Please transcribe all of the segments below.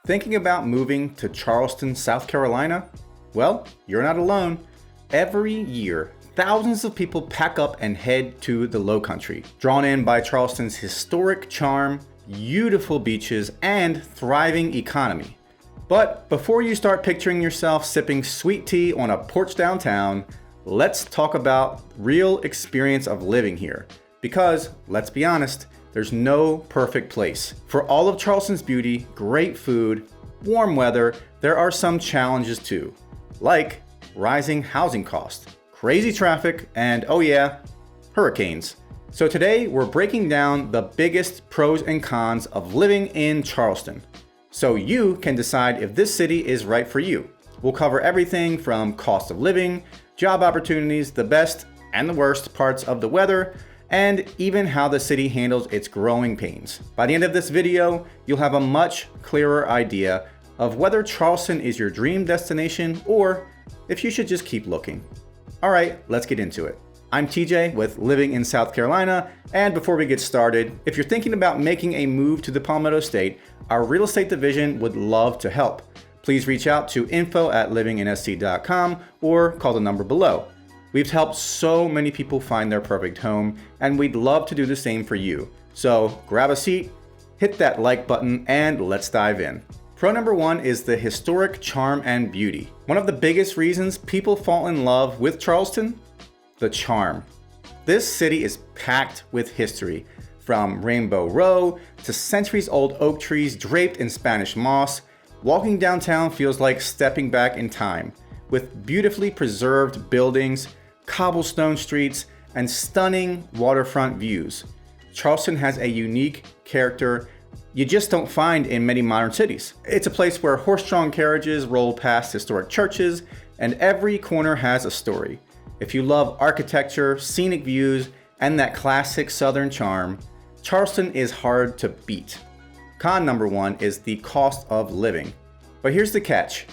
Thinking about moving to Charleston, South Carolina? Well, you're not alone. Every year, thousands of people pack up and head to the Lowcountry, drawn in by Charleston's historic charm, beautiful beaches, and thriving economy. But before you start picturing yourself sipping sweet tea on a porch downtown, let's talk about real experience of living here. Because, let's be honest, there's no perfect place. For all of Charleston's beauty, great food, warm weather, there are some challenges too, like rising housing costs, crazy traffic, and oh yeah, hurricanes. So today we're breaking down the biggest pros and cons of living in Charleston, so you can decide if this city is right for you. We'll cover everything from cost of living, job opportunities, the best and the worst parts of the weather, and even how the city handles its growing pains. By the end of this video, you'll have a much clearer idea of whether Charleston is your dream destination or if you should just keep looking. All right, let's get into it. I'm TJ with Living in South Carolina, and before we get started, if you're thinking about making a move to the Palmetto State, our real estate division would love to help. Please reach out to info@livinginsc.com or call the number below. We've helped so many people find their perfect home, and we'd love to do the same for you. So grab a seat, hit that like button, and let's dive in. Pro number one is the historic charm and beauty. One of the biggest reasons people fall in love with Charleston? The charm. This city is packed with history, from Rainbow Row to centuries-old oak trees draped in Spanish moss. Walking downtown feels like stepping back in time, with beautifully preserved buildings, cobblestone streets, and stunning waterfront views. Charleston has a unique character you just don't find in many modern cities. It's a place where horse-drawn carriages roll past historic churches, and every corner has a story. If you love architecture, scenic views, and that classic Southern charm, Charleston is hard to beat. Con number one is the cost of living. But here's the catch.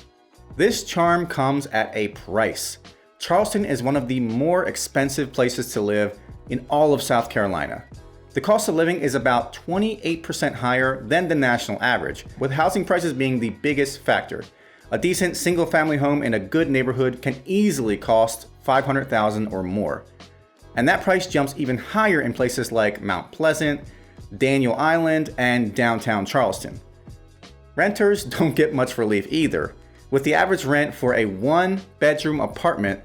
This charm comes at a price. Charleston is one of the more expensive places to live in all of South Carolina. The cost of living is about 28% higher than the national average, with housing prices being the biggest factor. A decent single-family home in a good neighborhood can easily cost $500,000 or more. And that price jumps even higher in places like Mount Pleasant, Daniel Island, and downtown Charleston. Renters don't get much relief either, with the average rent for a one-bedroom apartment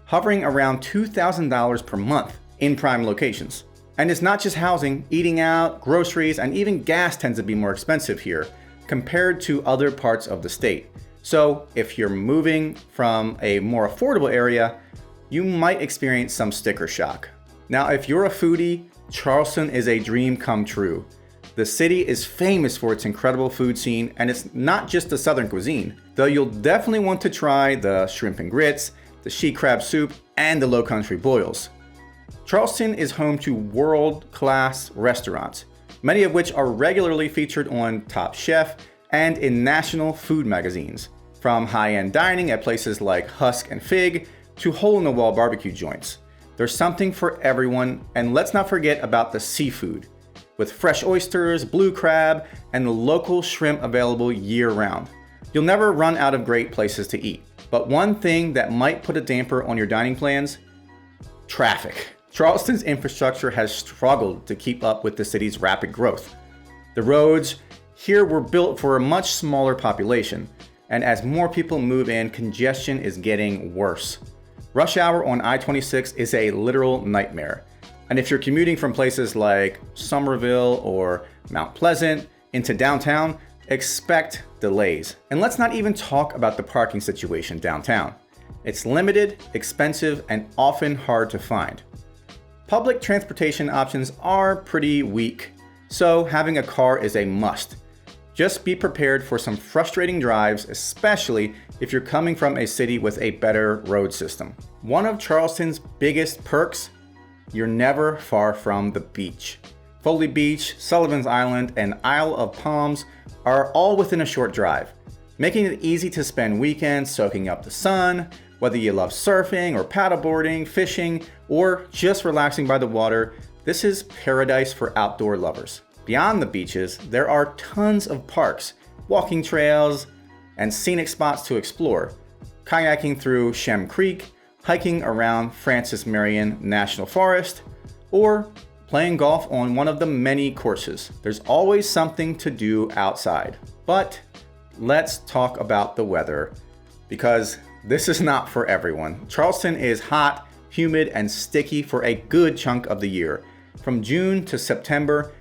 hovering around $2,000 per month in prime locations. And it's not just housing, eating out, groceries, and even gas tends to be more expensive here compared to other parts of the state. So if you're moving from a more affordable area, you might experience some sticker shock. Now, if you're a foodie, Charleston is a dream come true. The city is famous for its incredible food scene, and it's not just the Southern cuisine, though you'll definitely want to try the shrimp and grits, the she crab soup, and the Lowcountry boils. Charleston is home to world-class restaurants, many of which are regularly featured on Top Chef and in national food magazines, from high-end dining at places like Husk and Fig to hole-in-the-wall barbecue joints. There's something for everyone, and let's not forget about the seafood, with fresh oysters, blue crab, and the local shrimp available year-round. You'll never run out of great places to eat. But one thing that might put a damper on your dining plans? Traffic. Charleston's infrastructure has struggled to keep up with the city's rapid growth. The roads here were built for a much smaller population, and as more people move in, congestion is getting worse. Rush hour on I-26 is a literal nightmare. And if you're commuting from places like Somerville or Mount Pleasant into downtown, expect delays. And let's not even talk about the parking situation downtown. It's limited, expensive, and often hard to find. Public transportation options are pretty weak, so having a car is a must. Just be prepared for some frustrating drives, especially if you're coming from a city with a better road system. One of Charleston's biggest perks? You're never far from the beach. Foley Beach, Sullivan's Island, and Isle of Palms are all within a short drive, making it easy to spend weekends soaking up the sun. Whether you love surfing or paddleboarding, fishing, or just relaxing by the water, this is paradise for outdoor lovers. Beyond the beaches, there are tons of parks, walking trails, and scenic spots to explore, kayaking through Shem Creek, hiking around Francis Marion National Forest, or playing golf on one of the many courses. There's always something to do outside. But let's talk about the weather, because this is not for everyone. Charleston is hot, humid, and sticky for a good chunk of the year. From June to September,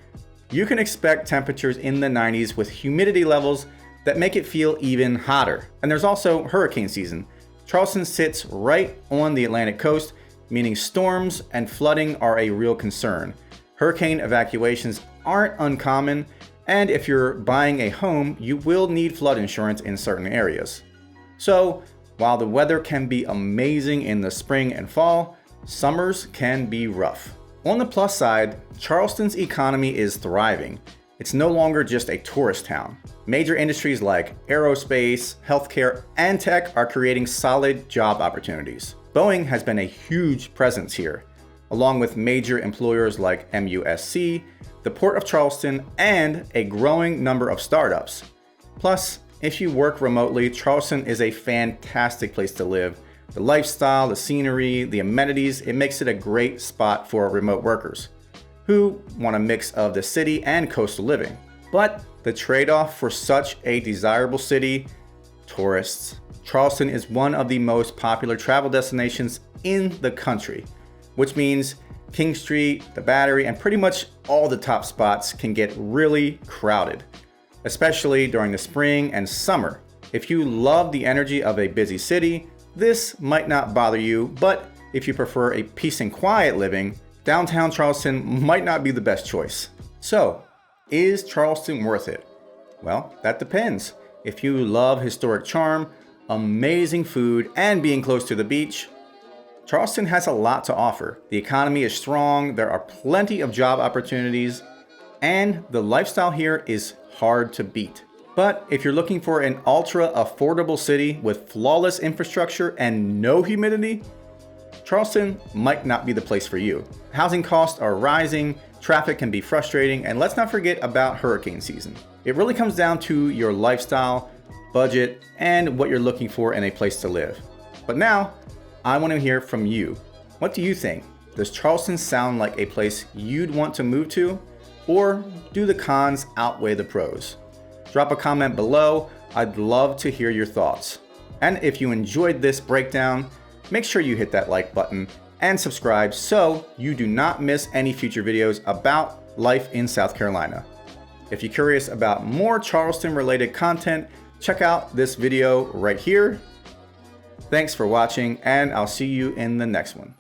you can expect temperatures in the 90s with humidity levels that make it feel even hotter. And there's also hurricane season. Charleston sits right on the Atlantic coast, meaning storms and flooding are a real concern. Hurricane evacuations aren't uncommon, and if you're buying a home, you will need flood insurance in certain areas. So, while the weather can be amazing in the spring and fall, summers can be rough. On the plus side, Charleston's economy is thriving. It's no longer just a tourist town. Major industries like aerospace, healthcare, and tech are creating solid job opportunities. Boeing has been a huge presence here, along with major employers like MUSC, the Port of Charleston, and a growing number of startups. Plus, if you work remotely, Charleston is a fantastic place to live. The lifestyle, the scenery, the amenities, it makes it a great spot for remote workers who want a mix of the city and coastal living. But the trade-off for such a desirable city, tourists. Charleston is one of the most popular travel destinations in the country, which means King Street, the Battery, and pretty much all the top spots can get really crowded, especially during the spring and summer. If you love the energy of a busy city, this might not bother you, but if you prefer a peace and quiet living, downtown Charleston might not be the best choice. So, is Charleston worth it? Well, that depends. If you love historic charm, amazing food, and being close to the beach, Charleston has a lot to offer. The economy is strong, there are plenty of job opportunities, and the lifestyle here is hard to beat. But if you're looking for an ultra affordable city with flawless infrastructure and no humidity, Charleston might not be the place for you. Housing costs are rising, traffic can be frustrating, and let's not forget about hurricane season. It really comes down to your lifestyle, budget, and what you're looking for in a place to live. But now, I want to hear from you. What do you think? Does Charleston sound like a place you'd want to move to? Or do the cons outweigh the pros? Drop a comment below. I'd love to hear your thoughts. And if you enjoyed this breakdown, make sure you hit that like button and subscribe so you do not miss any future videos about life in South Carolina. If you're curious about more Charleston related content, check out this video right here. Thanks for watching, and I'll see you in the next one.